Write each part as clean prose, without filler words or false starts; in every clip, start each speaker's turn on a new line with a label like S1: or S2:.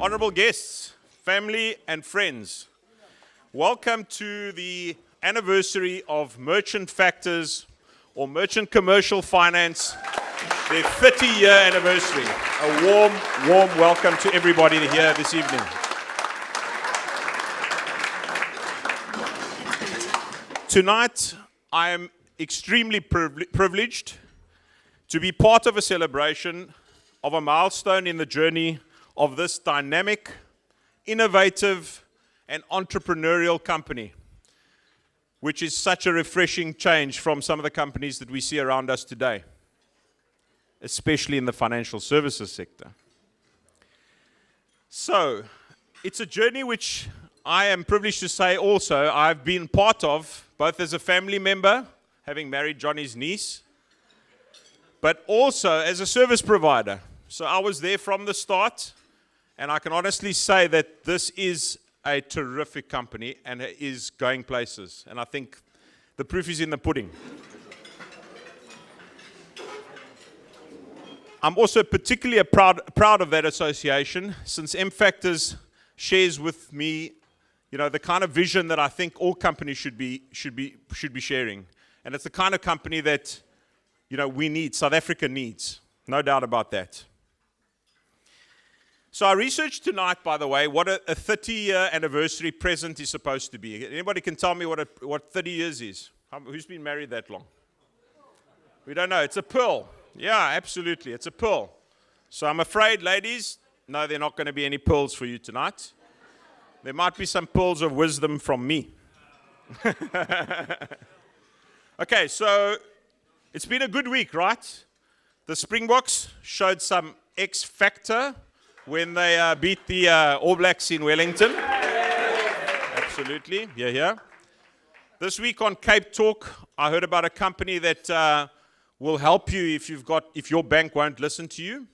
S1: Honorable guests, family and friends, welcome to the anniversary of Merchant Factors or Merchant Commercial Finance, their 30-year anniversary. A warm welcome to everybody here this evening. Tonight, I am extremely privileged to be part of a celebration of a milestone in the journey of this dynamic, innovative, and entrepreneurial company, which is such a refreshing change from some of the companies that we see around us today, especially in the financial services sector. So, it's a journey which I am privileged to say also I've been part of, both as a family member, having married Johnny's niece, but also as a service provider. So I was there from the start, and I can honestly say that this is a terrific company and it is going places. And I think the proof is in the pudding. I'm also particularly proud of that association, since M-Factors shares with me, the kind of vision that I think all companies should be sharing. And it's the kind of company that, we need, South Africa needs. No doubt about that. So I researched tonight, by the way, what a 30-year anniversary present is supposed to be. Anybody can tell me what 30 years is? Who's been married that long? We don't know. It's a pearl. Yeah, absolutely. It's a pearl. So I'm afraid, ladies, no, there are not going to be any pearls for you tonight. There might be some pearls of wisdom from me. Okay, so it's been a good week, right? The Springboks showed some X factor when they beat the All Blacks in Wellington. Absolutely, yeah. This week on Cape Talk, I heard about a company that will help you if your bank won't listen to you.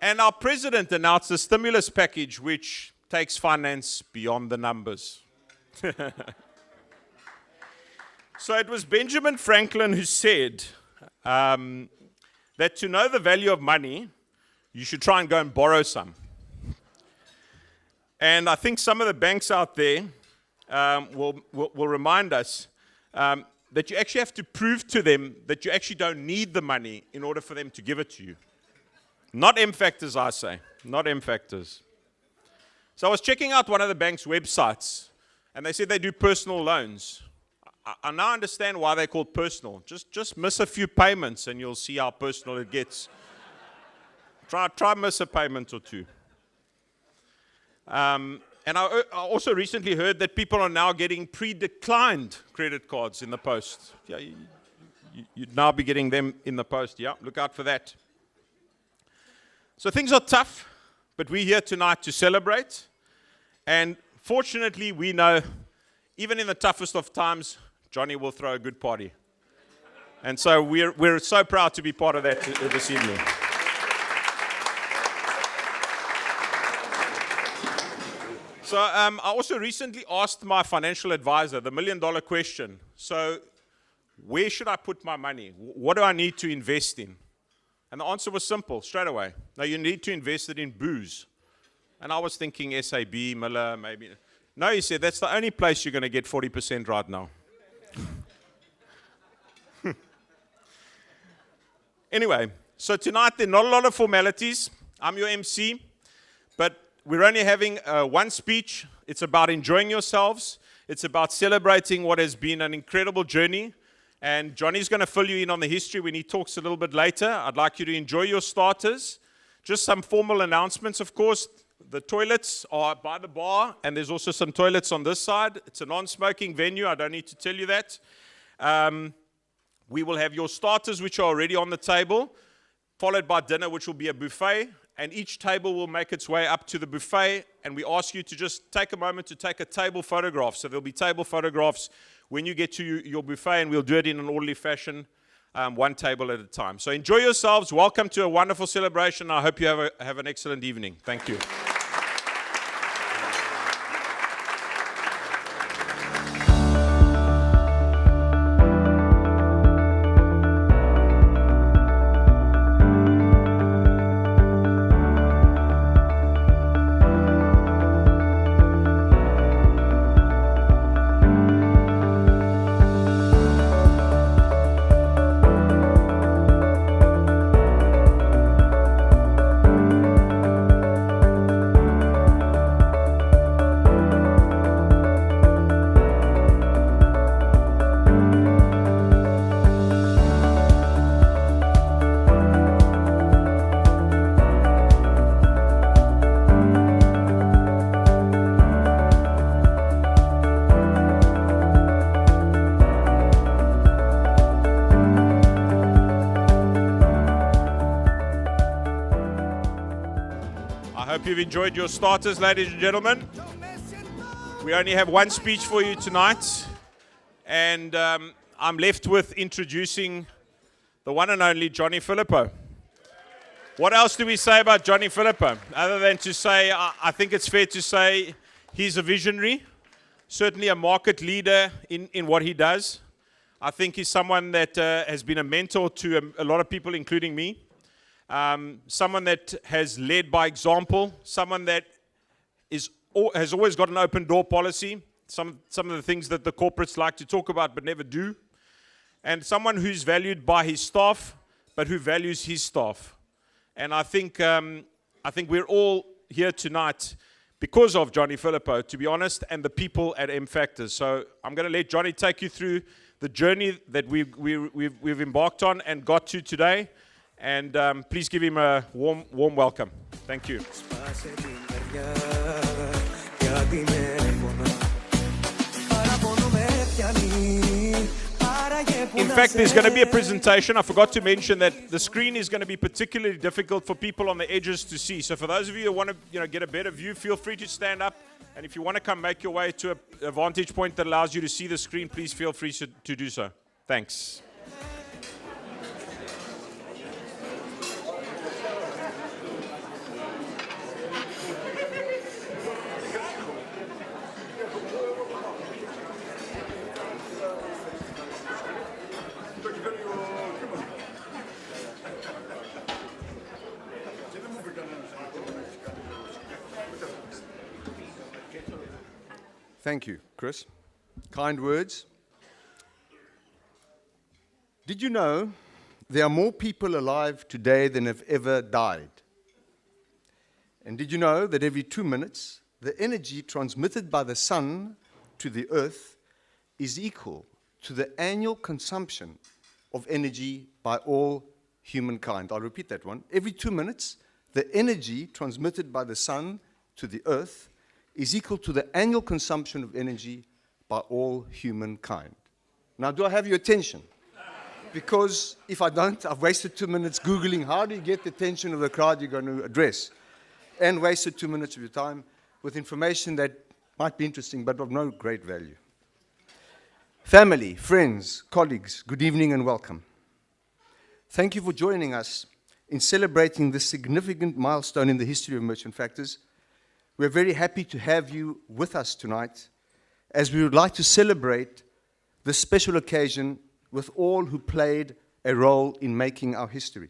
S1: And our president announced a stimulus package which takes finance beyond the numbers. So it was Benjamin Franklin who said that to know the value of money, you should try and go and borrow some. And I think some of the banks out there will remind us that you actually have to prove to them that you actually don't need the money in order for them to give it to you. Not M-Factors, I say. Not M-Factors. So I was checking out one of the bank's websites, and they said they do personal loans. I now understand why they're called personal. Just miss a few payments, and you'll see how personal it gets. Try miss a payment or two. And I also recently heard that people are now getting pre-declined credit cards in the post. Yeah, you'd now be getting them in the post. Yeah, look out for that. So things are tough, but we're here tonight to celebrate. And fortunately, we know, even in the toughest of times, Johnny will throw a good party. And so we're so proud to be part of that this evening. So I also recently asked my financial advisor the million-dollar question. So where should I put my money? What do I need to invest in? And the answer was simple, straight away. No, you need to invest it in booze. And I was thinking SAB, Miller, maybe. No, he said, that's the only place you're going to get 40% right now. Anyway, so tonight there are not a lot of formalities. I'm your MC, but we're only having one speech. It's about enjoying yourselves. It's about celebrating what has been an incredible journey. And Johnny's going to fill you in on the history when he talks a little bit later. I'd like you to enjoy your starters. Just some formal announcements, of course. The toilets are by the bar, and there's also some toilets on this side. It's a non-smoking venue. I don't need to tell you that. We will have your starters, which are already on the table, followed by dinner, which will be a buffet. And each table will make its way up to the buffet, and we ask you to just take a moment to take a table photograph. So there'll be table photographs when you get to your buffet, and we'll do it in an orderly fashion, one table at a time. So enjoy yourselves. Welcome to a wonderful celebration. I hope you have an excellent evening. Thank you. you've enjoyed your starters, ladies and gentlemen. We only have one speech for you tonight, and I'm left with introducing the one and only Johnny Philippo. What else do we say about Johnny Philippo? Other than to say, I think it's fair to say he's a visionary, certainly a market leader in what he does. I think he's someone that has been a mentor to a lot of people, including me. Someone that has led by example, someone that has always got an open door policy, some of the things that the corporates like to talk about but never do, and someone who's valued by his staff but who values his staff. And I think we're all here tonight because of Johnny Philippo, to be honest, and the people at M Factors. So I'm going to let Johnny take you through the journey that we've embarked on and got to today. And please give him a warm welcome. Thank you. In fact, there's going to be a presentation. I forgot to mention that the screen is going to be particularly difficult for people on the edges to see. So for those of you who want to get a better view, feel free to stand up. And if you want to come make your way to a vantage point that allows you to see the screen, please feel free to do so. Thanks.
S2: Thank you, Chris. Kind words. Did you know there are more people alive today than have ever died? And did you know that every 2 minutes, the energy transmitted by the sun to the earth is equal to the annual consumption of energy by all humankind? I'll repeat that one. Every 2 minutes, the energy transmitted by the sun to the earth is equal to the annual consumption of energy by all humankind. Now, do I have your attention? Because if I don't, I've wasted 2 minutes Googling how do you get the attention of the crowd you're going to address, and wasted 2 minutes of your time with information that might be interesting but of no great value. Family, friends, colleagues, good evening and welcome. Thank you for joining us in celebrating this significant milestone in the history of Merchant Factors. We're very happy to have you with us tonight, as we would like to celebrate this special occasion with all who played a role in making our history.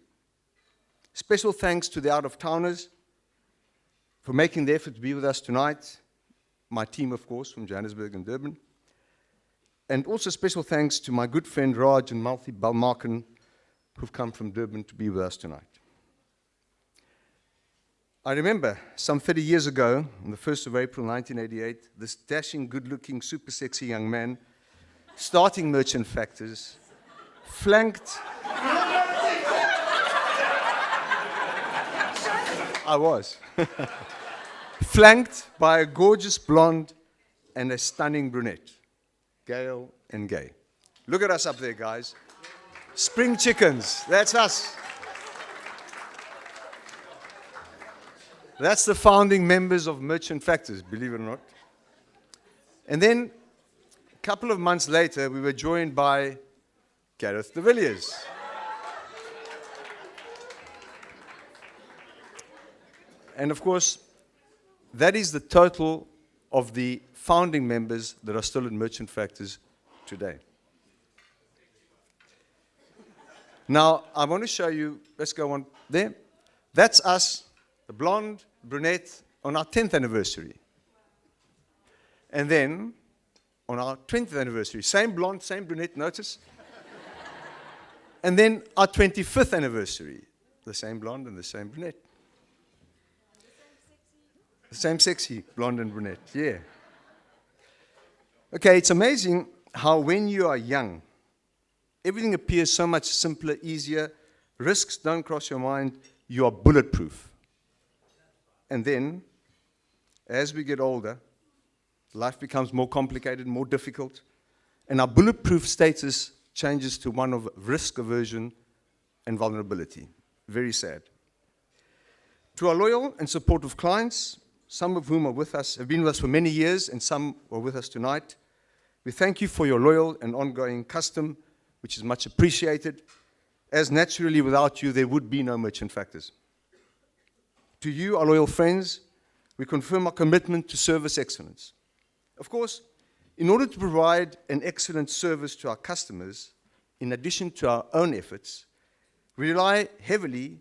S2: Special thanks to the out-of-towners for making the effort to be with us tonight, my team, of course, from Johannesburg and Durban, and also special thanks to my good friend Raj and Malthi Balmarkin, who've come from Durban to be with us tonight. I remember some 30 years ago, on the 1st of April 1988, this dashing, good-looking, super sexy young man, starting Merchant Factors, flanked... I was. Flanked by a gorgeous blonde and a stunning brunette, Gail and Gay. Look at us up there, guys. Spring chickens, that's us. That's the founding members of Merchant Factors, believe it or not. And then, a couple of months later, we were joined by Gareth de Villiers. And of course, that is the total of the founding members that are still in Merchant Factors today. Now, I want to show you, let's go on there. That's us, the blonde, brunette, on our 10th anniversary. And then, on our 20th anniversary, same blonde, same brunette, notice? And then our 25th anniversary, the same blonde and the same brunette. The same sexy blonde and brunette, yeah. Okay, it's amazing how when you are young, everything appears so much simpler, easier, risks don't cross your mind, you are bulletproof. And then, as we get older, life becomes more complicated, more difficult, and our bulletproof status changes to one of risk aversion and vulnerability. Very sad. To our loyal and supportive clients, some of whom are with us, have been with us for many years, and some are with us tonight, we thank you for your loyal and ongoing custom, which is much appreciated, as naturally without you there would be no Merchant Factors. To you, our loyal friends, we confirm our commitment to service excellence. Of course, in order to provide an excellent service to our customers, in addition to our own efforts, we rely heavily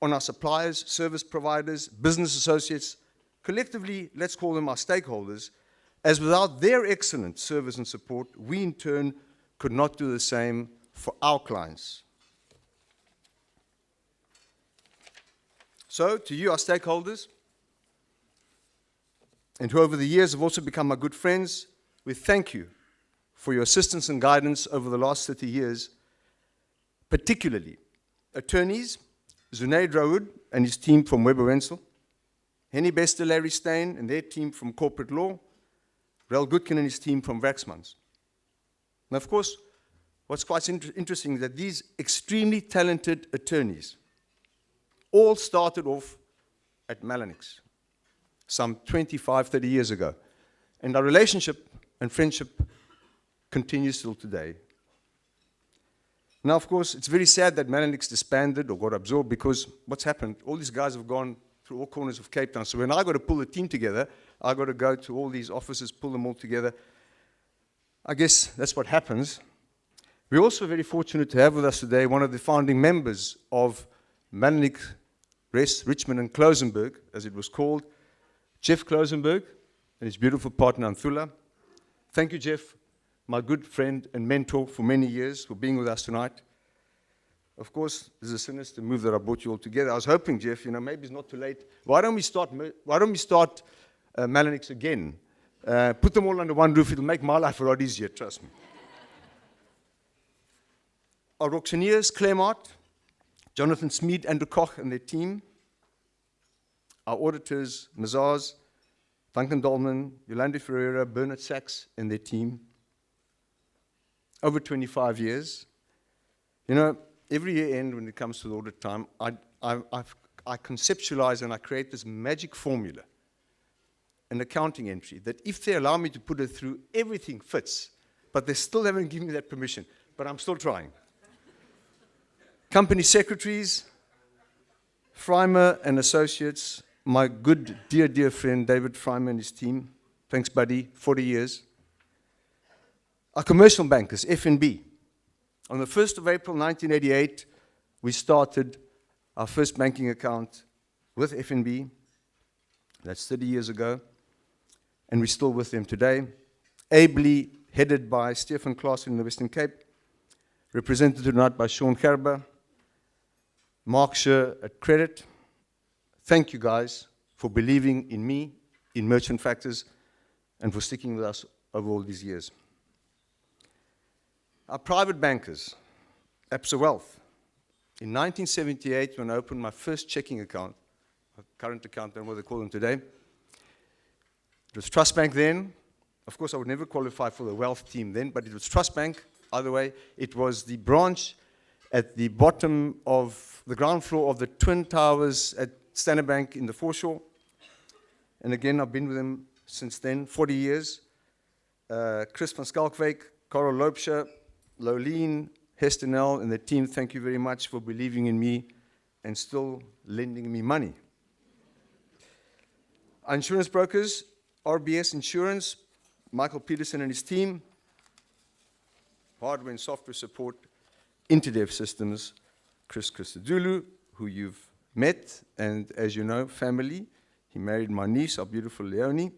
S2: on our suppliers, service providers, business associates, collectively, let's call them our stakeholders, as without their excellent service and support, we in turn could not do the same for our clients. So, to you, our stakeholders, and who over the years have also become our good friends, we thank you for your assistance and guidance over the last 30 years, particularly attorneys, Zunaid Raoud and his team from Webber Wentzel, Henny Bester, Larry Stein and their team from corporate law, Rel Goodkin and his team from Waxmans. Now, of course, what's quite interesting is that these extremely talented attorneys all started off at Mellonix some 25, 30 years ago. And our relationship and friendship continues till today. Now, of course, it's very sad that Mellonix disbanded or got absorbed, because what's happened, all these guys have gone through all corners of Cape Town. So when I got to pull a team together, I got to go to all these offices, pull them all together. I guess that's what happens. We're also very fortunate to have with us today one of the founding members of Mellonix, Richmond and Klosenberg, as it was called, Jeff Klosenberg, and his beautiful partner, Anthula. Thank you, Jeff, my good friend and mentor for many years, for being with us tonight. Of course, this is a sinister move that I brought you all together. I was hoping, Jeff, maybe it's not too late. Why don't we start Mellonix again? Put them all under one roof. It'll make my life a lot easier, trust me. Our auctioneers, Claremont, Jonathan Smeed, Andrew Koch and their team. Our auditors, Mazars, Duncan Dolman, Yolanda Ferreira, Bernard Sachs and their team. Over 25 years. Every year end, when it comes to the audit time, I conceptualize and I create this magic formula, an accounting entry, that if they allow me to put it through, everything fits. But they still haven't given me that permission. But I'm still trying. Company secretaries, Freimer and Associates, my good, dear friend, David Freimer and his team. Thanks, buddy, 40 years. Our commercial bankers, FNB. On the 1st of April, 1988, we started our first banking account with FNB. That's 30 years ago. And we're still with them today. Ably headed by Stefan Klaassen in the Western Cape. Represented tonight by Sean Gerber. Mark Scher at Credit. Thank you guys for believing in me, in Merchant Factors, and for sticking with us over all these years. Our private bankers, Absa Wealth. In 1978, when I opened my first checking account, a current account, I don't know what they call them today, it was Trust Bank then. Of course, I would never qualify for the wealth team then, but it was Trust Bank. Either way, it was the branch at the bottom of the ground floor of the Twin Towers at Standard Bank in the foreshore. And again, I've been with them since then, 40 years. Chris van Skalkwyk, Karel Loopscher, Lolene, Hester Nell, and the team, thank you very much for believing in me and still lending me money. Our insurance brokers, RBS Insurance, Michael Peterson and his team, hardware and software support, Interdev Systems, Chris Christodoulou, who you've met, and as you know, family. He married my niece, our beautiful Leonie.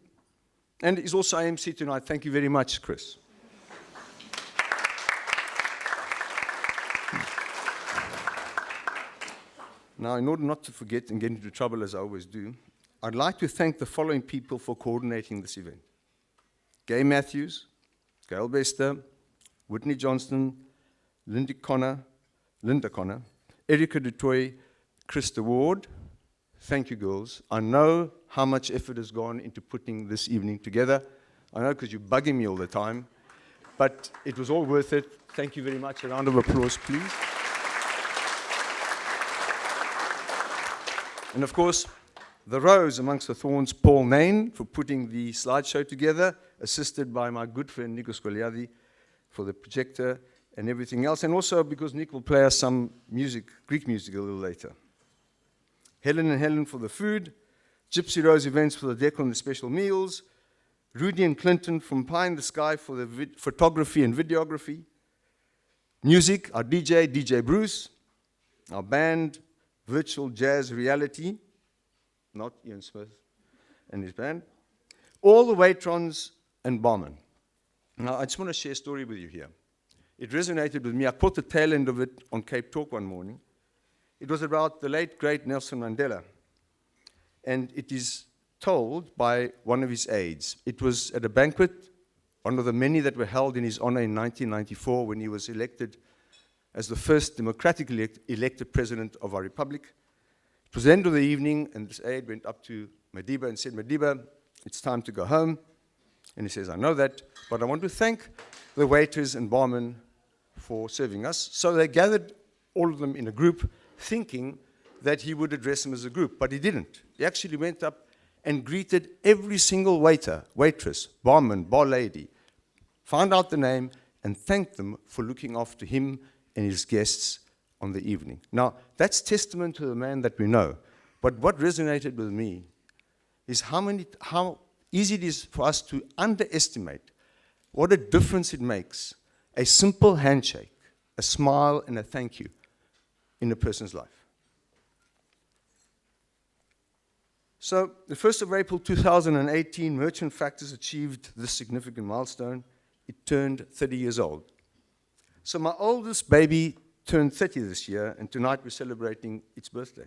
S2: And he's also IMC tonight. Thank you very much, Chris. Now, in order not to forget and get into trouble as I always do, I'd like to thank the following people for coordinating this event. Gay Matthews, Gail Bester, Whitney Johnston, Linda Connor, Erica Dutoy, Krista Ward. Thank you, girls. I know how much effort has gone into putting this evening together. I know because you're bugging me all the time, but it was all worth it. Thank you very much. A round of applause, please. And of course, The Rose Amongst the Thorns, Paul Nain, for putting the slideshow together, assisted by my good friend Nikos Goliadi for the projector and everything else, and also because Nick will play us some music, Greek music a little later. Helen and Helen for the food, Gypsy Rose Events for the decor and the special meals, Rudy and Clinton from Pie in the Sky for the photography and videography, music, our DJ Bruce, our band, Virtual Jazz Reality, not Ian Smith and his band, all the Waitrons and barmen. Now, I just want to share a story with you here. It resonated with me. I caught the tail end of it on Cape Talk one morning. It was about the late, great Nelson Mandela. And it is told by one of his aides. It was at a banquet, one of the many that were held in his honor in 1994 when he was elected as the first democratically elected president of our republic. It was the end of the evening, and this aide went up to Madiba and said, Madiba, it's time to go home. And he says, I know that, but I want to thank the waiters and barmen for serving us. So they gathered all of them in a group, thinking that he would address them as a group, but he didn't. He actually went up and greeted every single waiter, waitress, barman, bar lady, found out the name, and thanked them for looking after him and his guests on the evening. Now, that's testament to the man that we know. But what resonated with me is how easy it is for us to underestimate what a difference it makes, a simple handshake, a smile, and a thank you in a person's life. So, the 1st of April 2018, Merchant Factors achieved this significant milestone. It turned 30 years old. So my oldest baby turned 30 this year, and tonight we're celebrating its birthday.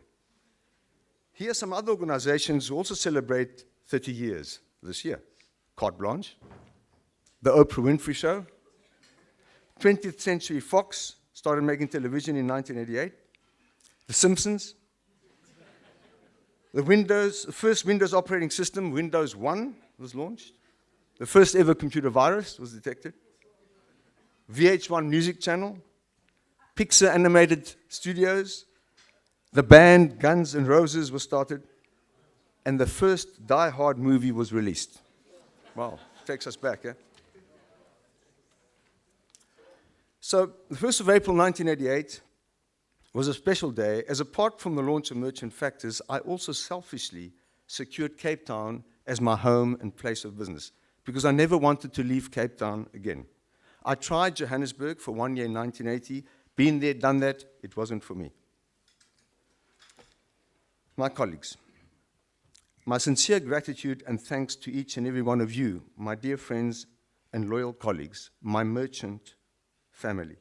S2: Here are some other organizations who also celebrate 30 years this year. Carte Blanche, The Oprah Winfrey Show, 20th Century Fox started making television in 1988, The Simpsons, the first Windows operating system, Windows 1, was launched. The first ever computer virus was detected. VH1 Music Channel, Pixar Animated Studios, the band Guns N' Roses was started, and the first Die Hard movie was released. Wow, takes us back, eh? So, the 1st of April 1988 was a special day, as apart from the launch of Merchant Factors, I also selfishly secured Cape Town as my home and place of business, because I never wanted to leave Cape Town again. I tried Johannesburg for 1 year in 1980, been there, done that, it wasn't for me. My colleagues, my sincere gratitude and thanks to each and every one of you, my dear friends and loyal colleagues, my merchant family.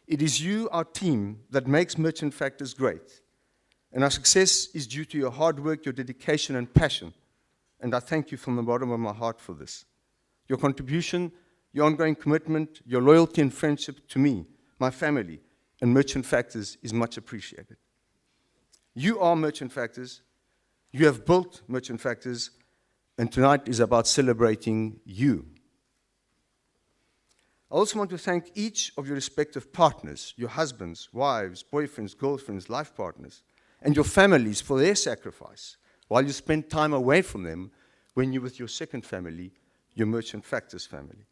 S2: It is you, our team, that makes Merchant Factors great. And our success is due to your hard work, your dedication and passion. And I thank you from the bottom of my heart for this. Your contribution, your ongoing commitment, your loyalty and friendship to me, my family, and Merchant Factors is much appreciated. You are Merchant Factors. You have built Merchant Factors, and tonight is about celebrating you. I also want to thank each of your respective partners, your husbands, wives, boyfriends, girlfriends, life partners, and your families for their sacrifice while you spend time away from them when you're with your second family, your Merchant Factors family.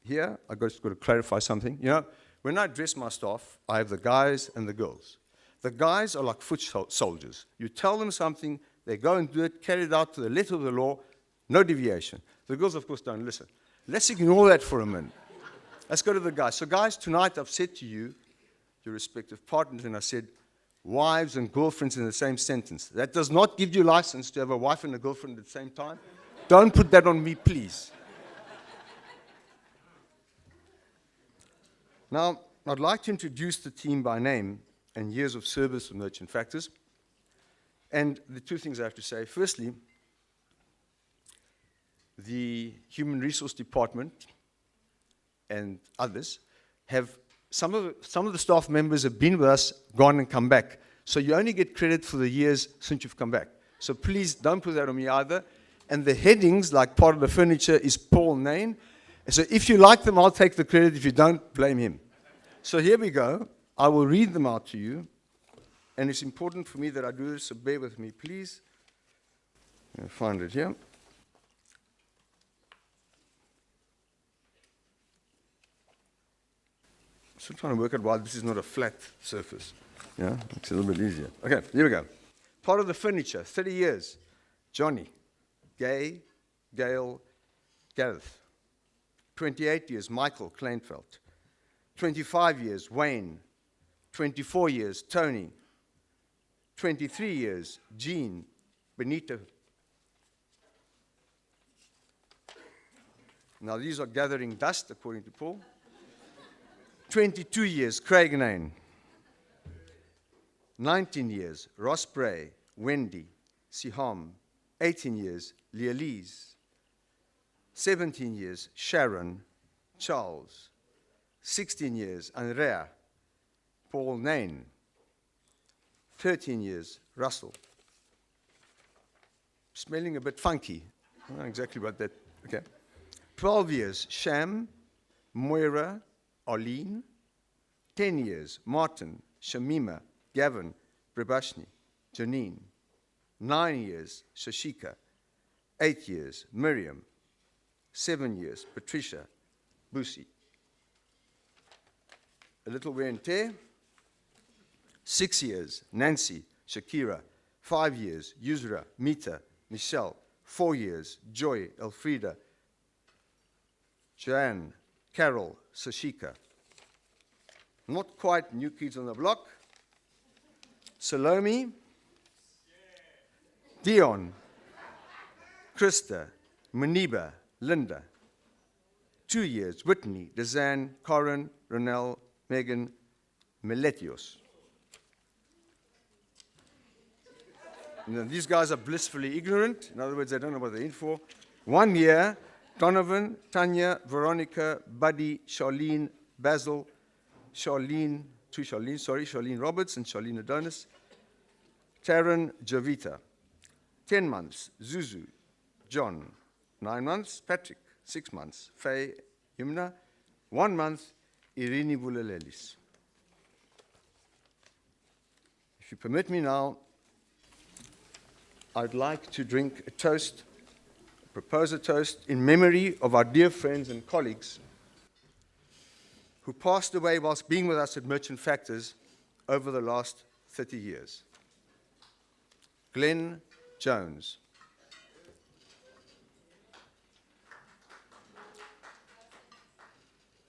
S2: Here, I've just got to clarify something. You know, when I address my staff, I have the guys and the girls. The guys are like foot soldiers. You tell them something, they go and do it, carry it out to the letter of the law, no deviation. The girls, of course, don't listen. Let's ignore that for a minute. Let's go to the guys. So guys, tonight I've said to you, your respective partners, and I said, wives and girlfriends in the same sentence. That does not give you license to have a wife and a girlfriend at the same time. Don't put that on me, please. Now, I'd like to introduce the team by name and years of service with Merchant Factors. And the two things I have to say. Firstly, the Human Resource Department and others have, some of the staff members have been with us, gone and come back. So you only get credit for the years since you've come back. So please don't put that on me either. And the headings, like part of the furniture, is Paul Nain. So if you like them, I'll take the credit. If you don't, blame him. So here we go. I will read them out to you. and it's important for me that I do this, so bear with me, please. I'll find it here. Still trying to work out why this is not a flat surface. Yeah, it's a little bit easier. Okay, here we go. Part of the furniture, 30 years. Johnny, Gay, Gail, Gareth. 28 years, Michael Kleinfeld. 25 years, Wayne. 24 years, Tony. 23 years, Jean, Benito. Now these are gathering dust, according to Paul. 22 years, Craig Nain. 19 years, Ross Bray, Wendy, Siham. 18 years, Lealise. 17 years, Sharon, Charles. 16 years, Andrea, Paul Nain. 13 years, Russell. Smelling a bit funky. I don't know exactly what that, okay. 12 years, Sham, Moira, Arlene. 10 years, Martin, Shamima, Gavin, Prabashni, Janine. 9 years, Shashika. 8 years, Miriam. 7 years, Patricia, Busi. A little wear and tear. 6 years, Nancy, Shakira. 5 years, Yusra, Mita, Michelle. 4 years, Joy, Elfrida, Joanne, Carol, Sashika. Not quite new kids on the block. Salome, Dion, Krista, Muniba, Linda. 2 years, Whitney, Dezanne, Corin, Ronelle, Megan, Meletios. These guys are blissfully ignorant. In other words, they don't know what they're in for. 1 year, Donovan, Tanya, Veronica, Buddy, Charlene, Basil, Charlene Roberts and Charlene Adonis. Taryn, Javita. 10 months, Zuzu, John. 9 months, Patrick. 6 months, Faye, Yumna. 1 month, Irini Bulalelis. If you permit me now, I'd like to drink a toast, propose a toast in memory of our dear friends and colleagues who passed away whilst being with us at Merchant Factors over the last 30 years. Glenn Jones.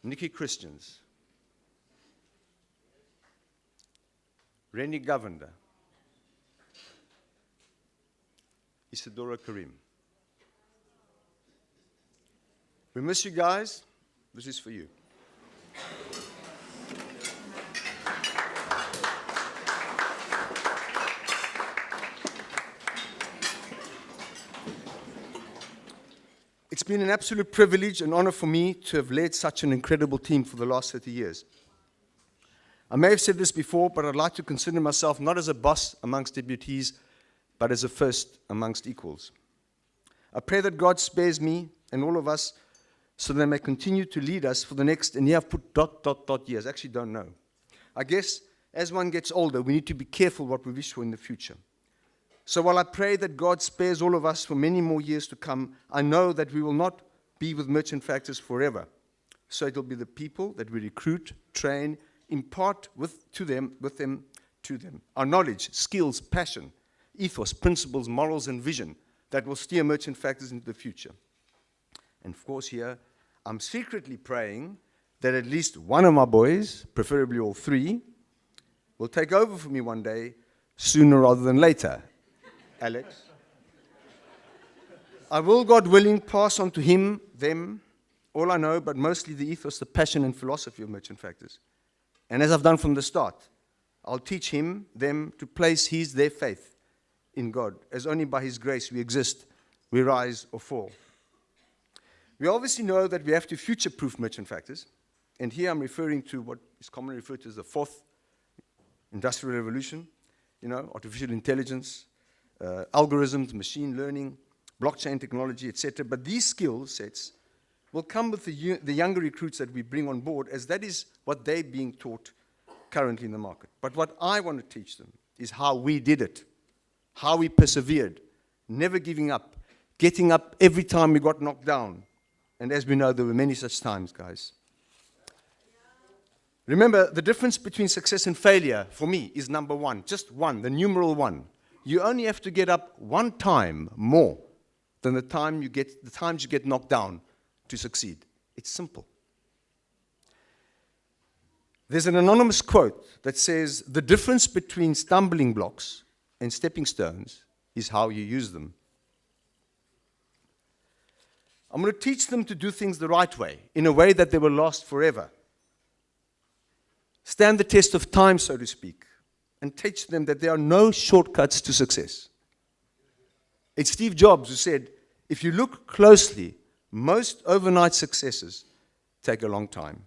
S2: Nikki Christians. Rennie Govender. Isadora Karim. We miss you guys. This is for you. It's been an absolute privilege and honor for me to have led such an incredible team for the last 30 years. I may have said this before, but I'd like to consider myself not as a boss amongst deputies, but as a first amongst equals. I pray that God spares me and all of us so they may continue to lead us for the next, and here I've put ... years. I actually don't know. I guess as one gets older, we need to be careful what we wish for in the future. So while I pray that God spares all of us for many more years to come, I know that we will not be with Merchant Factors forever. So it will be the people that we recruit, train, impart to them. Our knowledge, skills, passion, ethos, principles, morals, and vision that will steer Merchant Factors into the future. And of course here, I'm secretly praying that at least one of my boys, preferably all three, will take over for me one day, sooner rather than later. Alex. I will, God willing, pass on to him, them, all I know, but mostly the ethos, the passion, and philosophy of Merchant Factors. And as I've done from the start, I'll teach him, them, to place their faith in God, as only by his grace we exist, we rise or fall. We obviously know that we have to future-proof Merchant Factors, and here I'm referring to what is commonly referred to as the fourth industrial revolution, artificial intelligence, algorithms, machine learning, blockchain technology, etc. But these skill sets will come with the younger recruits that we bring on board, as that is what they're being taught currently in the market. But what I want to teach them is how we did it, how we persevered, never giving up, getting up every time we got knocked down. And as we know, there were many such times, guys. Remember, the difference between success and failure, for me, is number one, just one, the numeral one. You only have to get up one time more than the times you get knocked down to succeed. It's simple. There's an anonymous quote that says, the difference between stumbling blocks and stepping stones is how you use them. I'm going to teach them to do things the right way, in a way that they will last forever. Stand the test of time, so to speak, and teach them that there are no shortcuts to success. It's Steve Jobs who said, if you look closely, most overnight successes take a long time.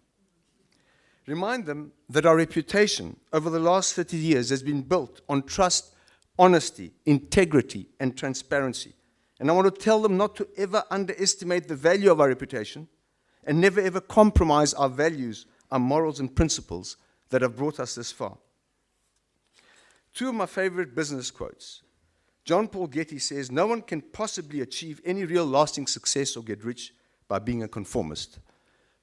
S2: Remind them that our reputation over the last 30 years has been built on trust, honesty, integrity, and transparency. And I want to tell them not to ever underestimate the value of our reputation and never ever compromise our values, our morals and principles that have brought us this far. Two of my favorite business quotes. John Paul Getty says, no one can possibly achieve any real lasting success or get rich by being a conformist.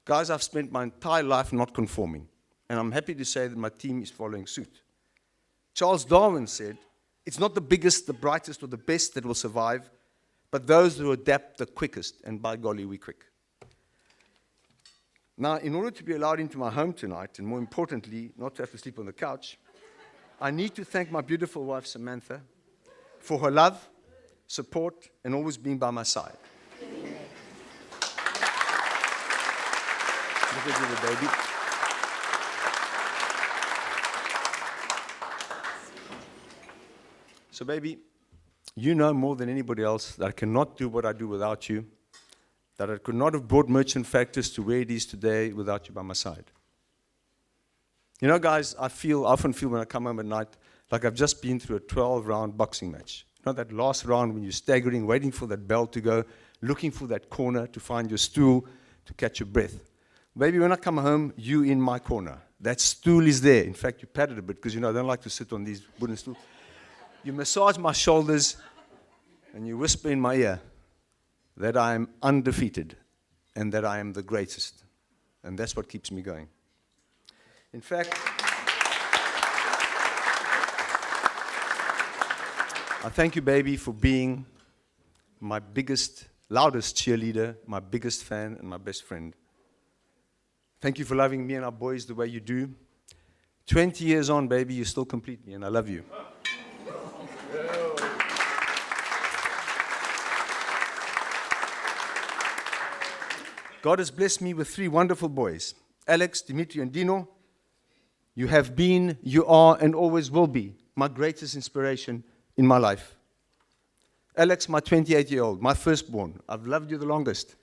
S2: Guys, I've spent my entire life not conforming, and I'm happy to say that my team is following suit. Charles Darwin said, it's not the biggest, the brightest, or the best that will survive, but those who adapt the quickest, and by golly, we're quick. Now, in order to be allowed into my home tonight, and more importantly, not to have to sleep on the couch, I need to thank my beautiful wife, Samantha, for her love, support, and always being by my side. Look at you, baby. So, baby, you know more than anybody else that I cannot do what I do without you, that I could not have brought Merchant Factors to where it is today without you by my side. You know, guys, I often feel when I come home at night like I've just been through a 12-round boxing match. You know, that last round when you're staggering, waiting for that bell to go, looking for that corner to find your stool to catch your breath. Baby, when I come home, you in my corner. That stool is there. In fact, you pat it a bit because, you know, I don't like to sit on these wooden stools. You massage my shoulders and you whisper in my ear that I am undefeated and that I am the greatest. And that's what keeps me going. In fact, I thank you, baby, for being my biggest, loudest cheerleader, my biggest fan, and my best friend. Thank you for loving me and our boys the way you do. 20 years on, baby, you still complete me, and I love you. God has blessed me with 3 wonderful boys, Alex, Dimitri, and Dino. You have been, you are, and always will be my greatest inspiration in my life. Alex, my 28-year-old, my firstborn. I've loved you the longest.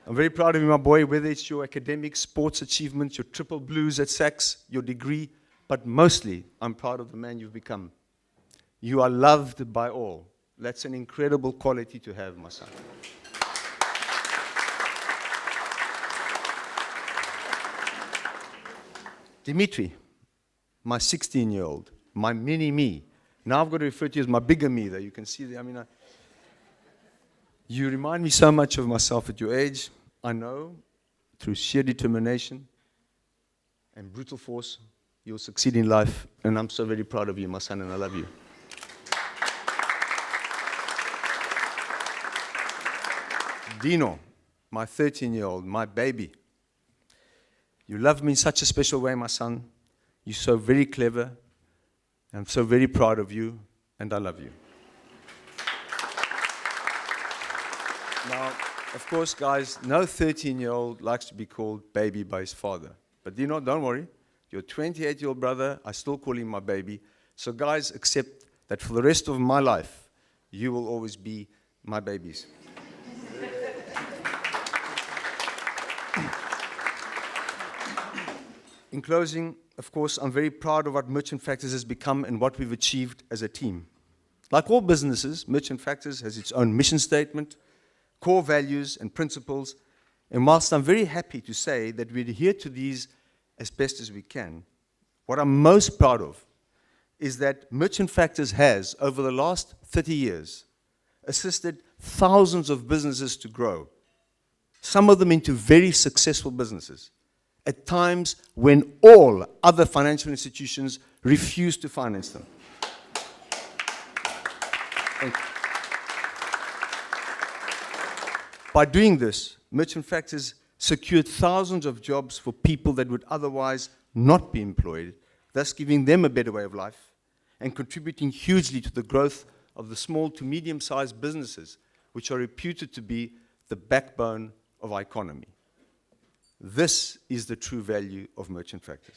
S2: I'm very proud of you, my boy, whether it's your academic, sports achievements, your triple blues at Saks, your degree, but mostly I'm proud of the man you've become. You are loved by all. That's an incredible quality to have, my son. Dimitri, my 16-year-old, my mini-me. Now I've got to refer to you as my bigger me, though. You can see that. You remind me so much of myself at your age. I know, through sheer determination and brutal force, you'll succeed in life. And I'm so very proud of you, my son, and I love you. Dino, my 13-year-old, my baby. You love me in such a special way, my son. You're so very clever. I'm so very proud of you, and I love you. Now, of course, guys, no 13-year-old likes to be called baby by his father. But you know, don't worry. Your 28-year-old brother, I still call him my baby. So guys, accept that for the rest of my life, you will always be my babies. In closing, of course, I'm very proud of what Merchant Factors has become and what we've achieved as a team. Like all businesses, Merchant Factors has its own mission statement, core values and principles, and whilst I'm very happy to say that we adhere to these as best as we can, what I'm most proud of is that Merchant Factors has, over the last 30 years, assisted thousands of businesses to grow, some of them into very successful businesses, at times when all other financial institutions refuse to finance them. And by doing this, Merchant Factors secured thousands of jobs for people that would otherwise not be employed, thus giving them a better way of life and contributing hugely to the growth of the small to medium-sized businesses, which are reputed to be the backbone of our economy. This is the true value of Merchant Factors.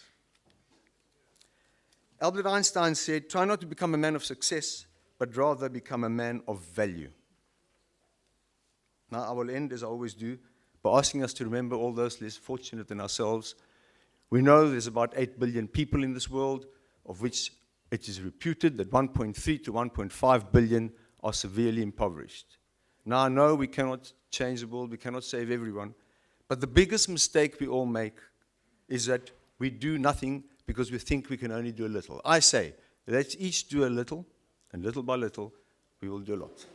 S2: Albert Einstein said, "Try not to become a man of success, but rather become a man of value." Now, I will end, as I always do, by asking us to remember all those less fortunate than ourselves. We know there's about 8 billion people in this world, of which it is reputed that 1.3 to 1.5 billion are severely impoverished. Now, I know we cannot change the world, we cannot save everyone, but the biggest mistake we all make is that we do nothing because we think we can only do a little. I say, let's each do a little, and little by little, we will do a lot.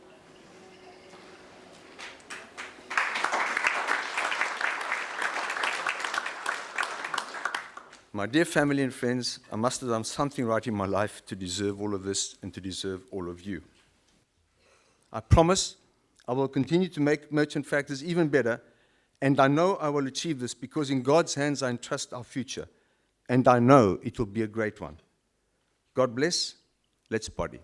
S2: My dear family and friends, I must have done something right in my life to deserve all of this and to deserve all of you. I promise I will continue to make Merchant Factors even better, and I know I will achieve this because in God's hands I entrust our future, and I know it will be a great one. God bless. Let's party.